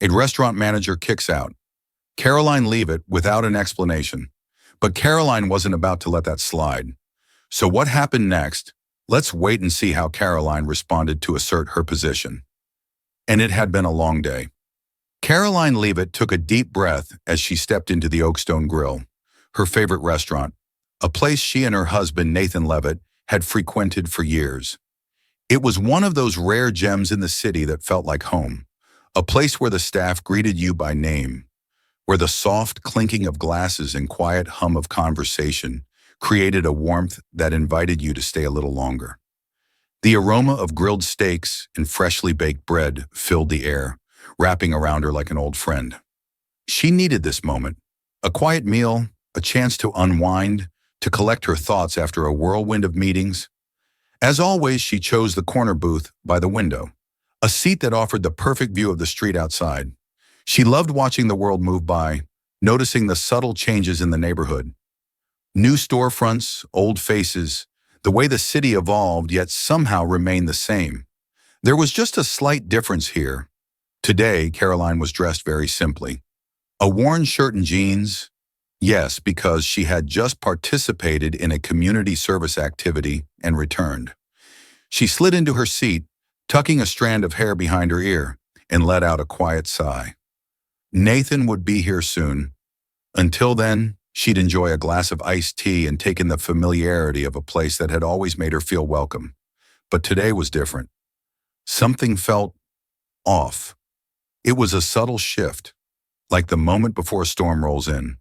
A restaurant manager kicks out. Karoline Leavitt without an explanation. But Karoline wasn't about to let that slide. So what happened next? Let's wait and see how Karoline responded to assert her position. And it had been a long day. Karoline Leavitt took a deep breath as she stepped into the Oakstone Grill, her favorite restaurant, a place she and her husband, Nathan Leavitt, had frequented for years. It was one of those rare gems in the city that felt like home, a place where the staff greeted you by name, where the soft clinking of glasses and quiet hum of conversation created a warmth that invited you to stay a little longer. The aroma of grilled steaks and freshly baked bread filled the air, wrapping around her like an old friend. She needed this moment, a quiet meal, a chance to unwind, to collect her thoughts after a whirlwind of meetings. As always, she chose the corner booth by the window, a seat that offered the perfect view of the street outside. She loved watching the world move by, noticing the subtle changes in the neighborhood. New storefronts, old faces, the way the city evolved yet somehow remained the same. There was just a slight difference here. Today, Karoline was dressed very simply. A worn shirt and jeans. Yes, because she had just participated in a community service activity and returned. She slid into her seat, tucking a strand of hair behind her ear, and let out a quiet sigh. Nathan would be here soon. Until then, she'd enjoy a glass of iced tea and take in the familiarity of a place that had always made her feel welcome. But today was different. Something felt off. It was a subtle shift, like the moment before a storm rolls in.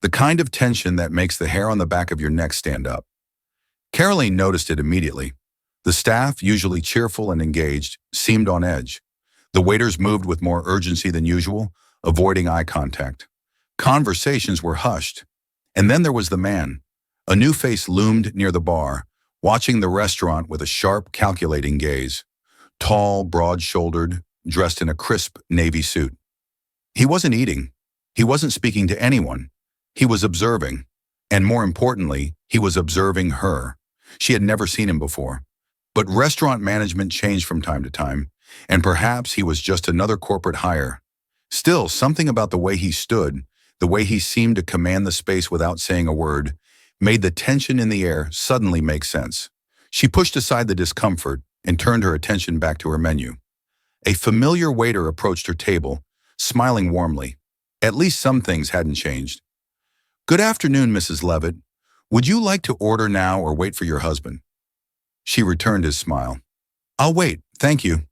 The kind of tension that makes the hair on the back of your neck stand up. Karoline noticed it immediately. The staff, usually cheerful and engaged, seemed on edge. The waiters moved with more urgency than usual, avoiding eye contact. Conversations were hushed. And then there was the man. A new face loomed near the bar, watching the restaurant with a sharp, calculating gaze. Tall, broad-shouldered, dressed in a crisp navy suit. He wasn't eating. He wasn't speaking to anyone. He was observing. And more importantly, he was observing her. She had never seen him before. But restaurant management changed from time to time, and perhaps he was just another corporate hire. Still, something about the way he stood, the way he seemed to command the space without saying a word, made the tension in the air suddenly make sense. She pushed aside the discomfort and turned her attention back to her menu. A familiar waiter approached her table, smiling warmly. At least some things hadn't changed. "Good afternoon, Mrs. Leavitt. Would you like to order now or wait for your husband?" She returned his smile. "I'll wait, thank you."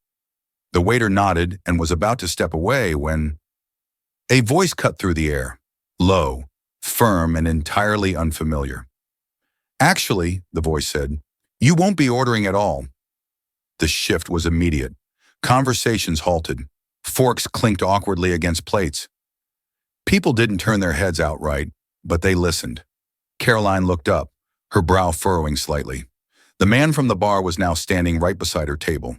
The waiter nodded and was about to step away when a voice cut through the air, low, firm, and entirely unfamiliar. "Actually," the voice said, "you won't be ordering at all." The shift was immediate. Conversations halted. Forks clinked awkwardly against plates. People didn't turn their heads outright, but they listened. Karoline looked up, her brow furrowing slightly. The man from the bar was now standing right beside her table.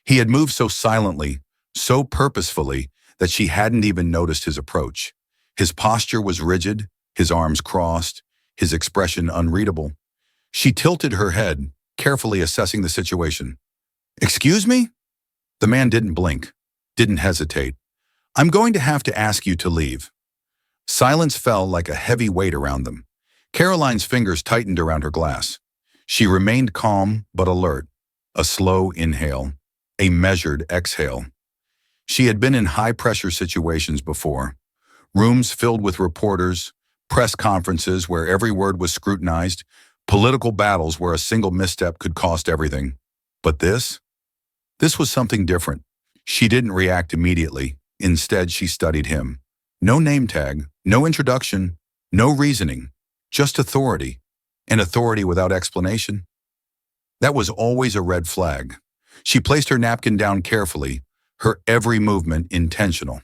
He had moved so silently, so purposefully, that she hadn't even noticed his approach. His posture was rigid, his arms crossed, his expression unreadable. She tilted her head, carefully assessing the situation. "Excuse me?" The man didn't blink, didn't hesitate. "I'm going to have to ask you to leave." Silence fell like a heavy weight around them. Karoline's fingers tightened around her glass. She remained calm but alert. A slow inhale, a measured exhale. She had been in high-pressure situations before. Rooms filled with reporters, press conferences where every word was scrutinized, political battles where a single misstep could cost everything. But this was something different. She didn't react immediately. Instead, she studied him. No name tag, no introduction, no reasoning, just authority, and authority without explanation. That was always a red flag. She placed her napkin down carefully, her every movement intentional.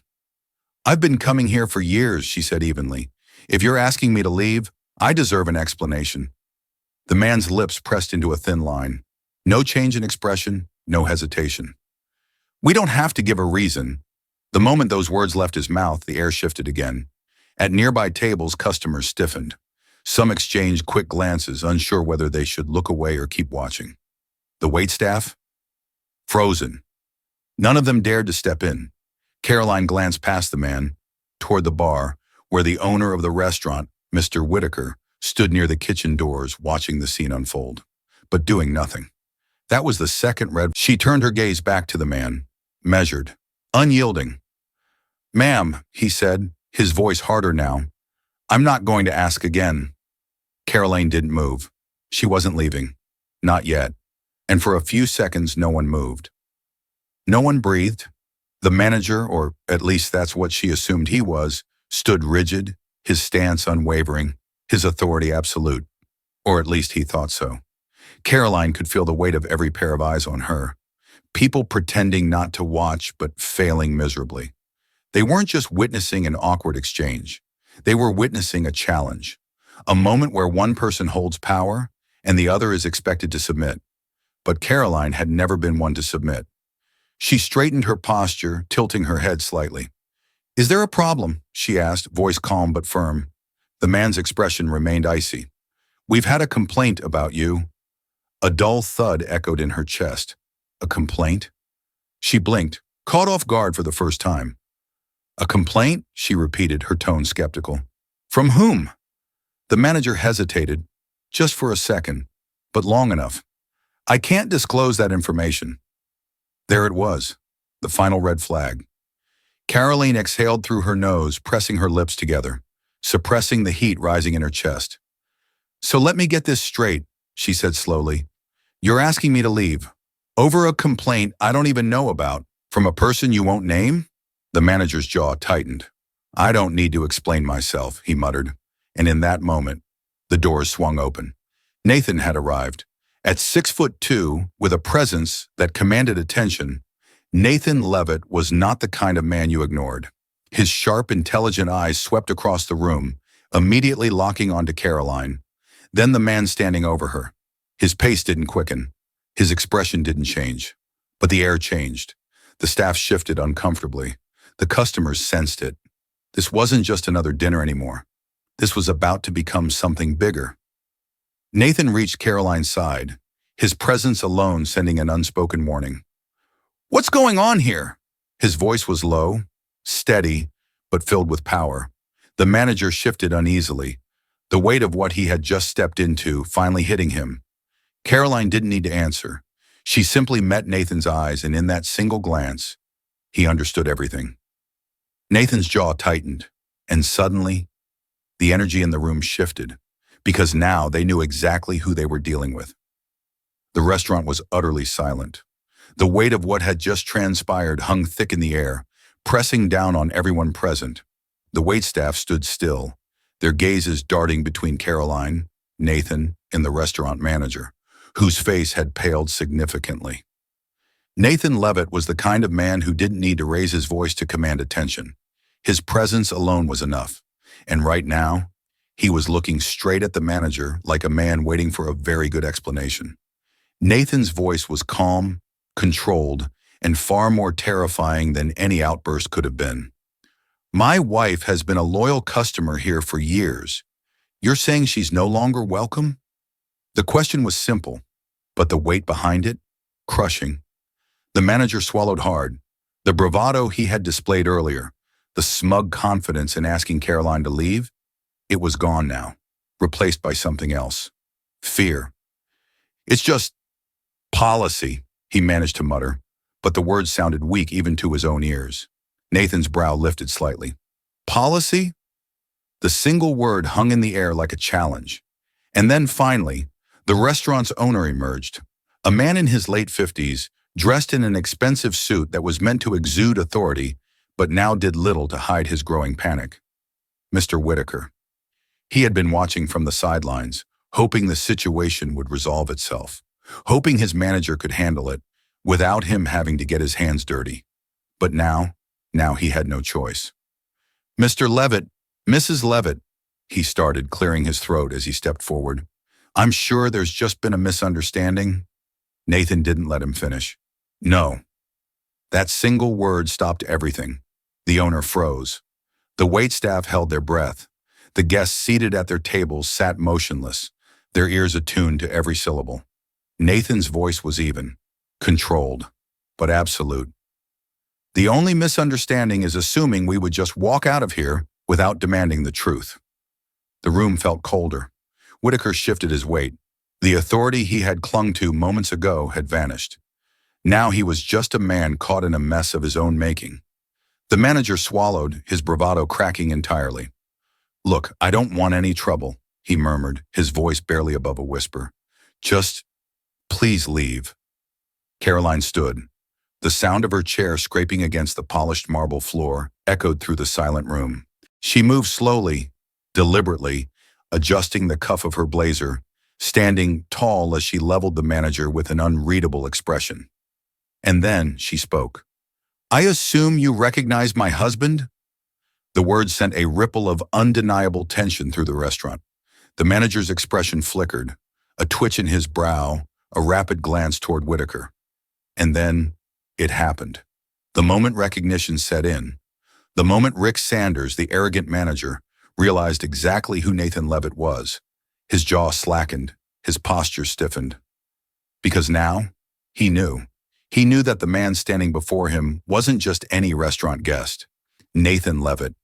"I've been coming here for years," she said evenly. "If you're asking me to leave, I deserve an explanation." The man's lips pressed into a thin line. No change in expression, no hesitation. "We don't have to give a reason." The moment those words left his mouth, the air shifted again. At nearby tables, customers stiffened. Some exchanged quick glances, unsure whether they should look away or keep watching. The waitstaff? Frozen. None of them dared to step in. Caroline glanced past the man, toward the bar, where the owner of the restaurant, Mr. Whitaker, stood near the kitchen doors watching the scene unfold, but doing nothing. That was the second red. She turned her gaze back to the man, measured, unyielding. "Ma'am," he said, his voice harder now, "I'm not going to ask again." Caroline didn't move. She wasn't leaving. Not yet. And for a few seconds, no one moved. No one breathed. The manager, or at least that's what she assumed he was, stood rigid, his stance unwavering, his authority absolute. Or at least he thought so. Caroline could feel the weight of every pair of eyes on her. People pretending not to watch, but failing miserably. They weren't just witnessing an awkward exchange. They were witnessing a challenge. A moment where one person holds power and the other is expected to submit. But Caroline had never been one to submit. She straightened her posture, tilting her head slightly. "Is there a problem?" she asked, voice calm but firm. The man's expression remained icy. "We've had a complaint about you." A dull thud echoed in her chest. A complaint? She blinked, caught off guard for the first time. "A complaint?" she repeated, her tone skeptical. "From whom?" The manager hesitated, just for a second, but long enough. "I can't disclose that information." There it was, the final red flag. Caroline exhaled through her nose, pressing her lips together, suppressing the heat rising in her chest. "So let me get this straight," she said slowly. "You're asking me to leave, over a complaint I don't even know about, from a person you won't name?" The manager's jaw tightened. "I don't need to explain myself," he muttered, and in that moment, the doors swung open. Nathan had arrived. At 6'2", with a presence that commanded attention, Nathan Leavitt was not the kind of man you ignored. His sharp, intelligent eyes swept across the room, immediately locking onto Caroline, then the man standing over her. His pace didn't quicken. His expression didn't change. But the air changed. The staff shifted uncomfortably. The customers sensed it. This wasn't just another dinner anymore. This was about to become something bigger. Nathan reached Caroline's side, his presence alone sending an unspoken warning. "What's going on here?" His voice was low, steady, but filled with power. The manager shifted uneasily, the weight of what he had just stepped into finally hitting him. Caroline didn't need to answer. She simply met Nathan's eyes, and in that single glance, he understood everything. Nathan's jaw tightened, and suddenly, the energy in the room shifted, because now they knew exactly who they were dealing with. The restaurant was utterly silent. The weight of what had just transpired hung thick in the air, pressing down on everyone present. The waitstaff stood still, their gazes darting between Caroline, Nathan, and the restaurant manager, whose face had paled significantly. Nathan Leavitt was the kind of man who didn't need to raise his voice to command attention. His presence alone was enough, and right now, he was looking straight at the manager like a man waiting for a very good explanation. Nathan's voice was calm, controlled, and far more terrifying than any outburst could have been. "My wife has been a loyal customer here for years. You're saying she's no longer welcome?" The question was simple, but the weight behind it, crushing. The manager swallowed hard. The bravado he had displayed earlier, the smug confidence in asking Caroline to leave, it was gone now, replaced by something else. Fear. "It's just policy," he managed to mutter, but the words sounded weak even to his own ears. Nathan's brow lifted slightly. Policy? The single word hung in the air like a challenge. And then finally, the restaurant's owner emerged. A man in his late 50s, dressed in an expensive suit that was meant to exude authority, but now did little to hide his growing panic. Mr. Whitaker. He had been watching from the sidelines, hoping the situation would resolve itself, hoping his manager could handle it, without him having to get his hands dirty. But now he had no choice. "Mr. Leavitt, Mrs. Leavitt," he started, clearing his throat as he stepped forward. "I'm sure there's just been a misunderstanding." Nathan didn't let him finish. "No." That single word stopped everything. The owner froze. The waitstaff held their breath. The guests seated at their tables sat motionless, their ears attuned to every syllable. Nathan's voice was even, controlled, but absolute. The only misunderstanding is assuming we would just walk out of here without demanding the truth." The room felt colder. Whitaker shifted his weight. The authority he had clung to moments ago had vanished. Now he was just a man caught in a mess of his own making. The manager swallowed, his bravado cracking entirely. "Look, I don't want any trouble," he murmured, his voice barely above a whisper. "Just, please leave." Karoline stood. The sound of her chair scraping against the polished marble floor echoed through the silent room. She moved slowly, deliberately, adjusting the cuff of her blazer, standing tall as she leveled the manager with an unreadable expression. And then she spoke. "I assume you recognize my husband?" The words sent a ripple of undeniable tension through the restaurant. The manager's expression flickered, a twitch in his brow, a rapid glance toward Whitaker. And then it happened. The moment recognition set in, the moment Rick Sanders, the arrogant manager, realized exactly who Nathan Leavitt was, his jaw slackened, his posture stiffened. Because now, he knew. He knew that the man standing before him wasn't just any restaurant guest. Nathan Leavitt,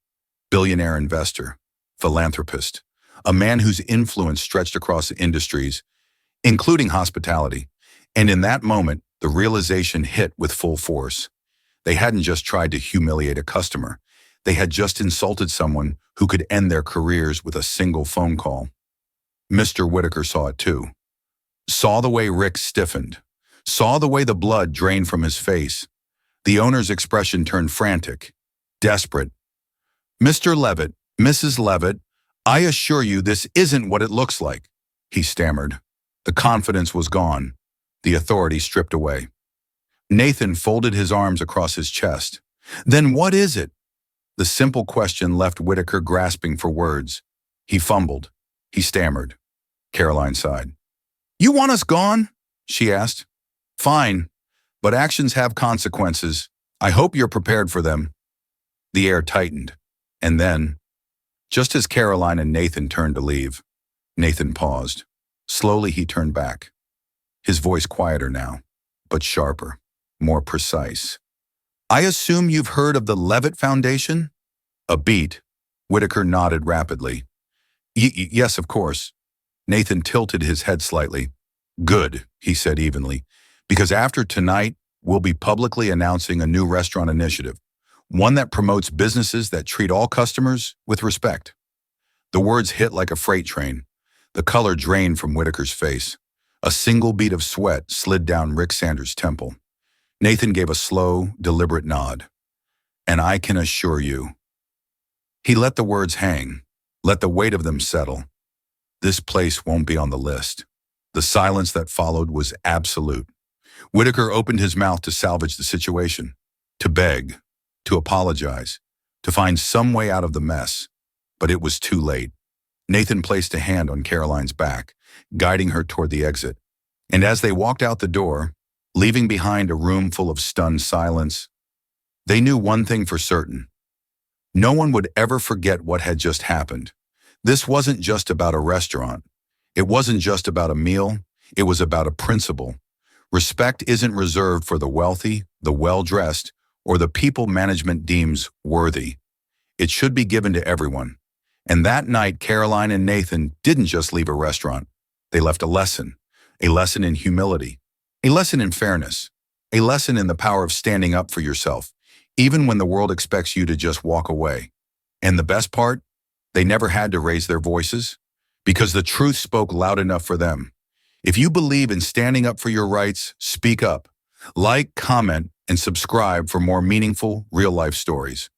billionaire investor, philanthropist, a man whose influence stretched across industries, including hospitality. And in that moment, the realization hit with full force. They hadn't just tried to humiliate a customer. They had just insulted someone who could end their careers with a single phone call. Mr. Whitaker saw it too. Saw the way Rick stiffened. Saw the way the blood drained from his face. The owner's expression turned frantic, desperate. "Mr. Leavitt, Mrs. Leavitt, I assure you this isn't what it looks like," he stammered. The confidence was gone, the authority stripped away. Nathan folded his arms across his chest. "Then what is it?" The simple question left Whitaker grasping for words. He fumbled. He stammered. Karoline sighed. "You want us gone?" she asked. "Fine, but actions have consequences. I hope you're prepared for them." The air tightened. And then, just as Karoline and Nathan turned to leave, Nathan paused. Slowly he turned back. His voice quieter now, but sharper, more precise. "I assume you've heard of the Leavitt Foundation?" A beat. Whitaker nodded rapidly. Yes, of course." Nathan tilted his head slightly. "Good," he said evenly, "because after tonight, we'll be publicly announcing a new restaurant initiative, one that promotes businesses that treat all customers with respect." The words hit like a freight train. The color drained from Whitaker's face. A single bead of sweat slid down Rick Sanders' temple. Nathan gave a slow, deliberate nod. "And I can assure you." He let the words hang, let the weight of them settle. "This place won't be on the list." The silence that followed was absolute. Whitaker opened his mouth to salvage the situation, to beg, to apologize, to find some way out of the mess. But it was too late. Nathan placed a hand on Karoline's back, guiding her toward the exit. And as they walked out the door, leaving behind a room full of stunned silence, they knew one thing for certain. No one would ever forget what had just happened. This wasn't just about a restaurant. It wasn't just about a meal. It was about a principle. Respect isn't reserved for the wealthy, the well-dressed, or the people management deems worthy. It should be given to everyone. And that night, Karoline and Nathan didn't just leave a restaurant. They left a lesson in humility, a lesson in fairness, a lesson in the power of standing up for yourself, even when the world expects you to just walk away. And the best part? They never had to raise their voices, because the truth spoke loud enough for them. If you believe in standing up for your rights, speak up. Like, comment, and subscribe for more meaningful, real-life stories.